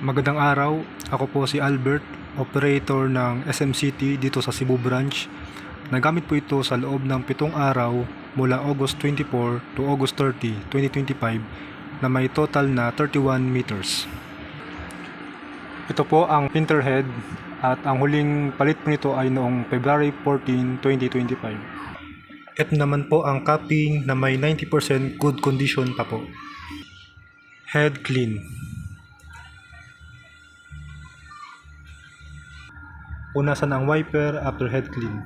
Magandang araw, ako po si Albert, operator ng SM City dito sa Cebu branch. Nagamit po ito sa loob ng 7 araw mula August 24 to August 30, 2025 na may total na 31 meters. Ito po ang printer head at ang huling palit po nito ay noong February 14, 2025. Ito naman po ang capping na may 90% good condition pa po. Head clean. Punasan ang wiper after head clean.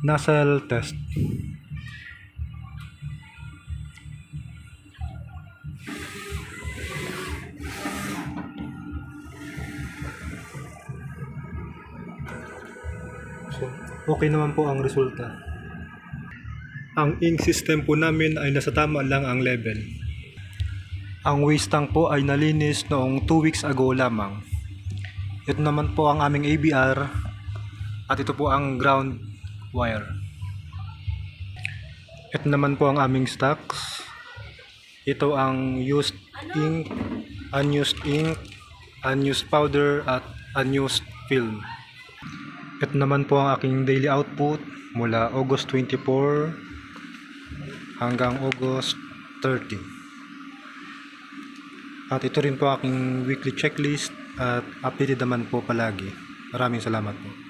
Nozzle test. So, okay naman po ang resulta. Ang ink system po namin ay nasa tama lang ang level. Ang waste tank po ay nalinis noong 2 weeks ago lamang. Ito naman po ang aming ABR at ito po ang ground wire. Ito naman po ang aming stocks. Ito ang used ink, unused powder at unused film. Ito naman po ang aking daily output mula August 24 hanggang August 30. At ito rin po aking weekly checklist at updated naman po palagi. Maraming salamat po.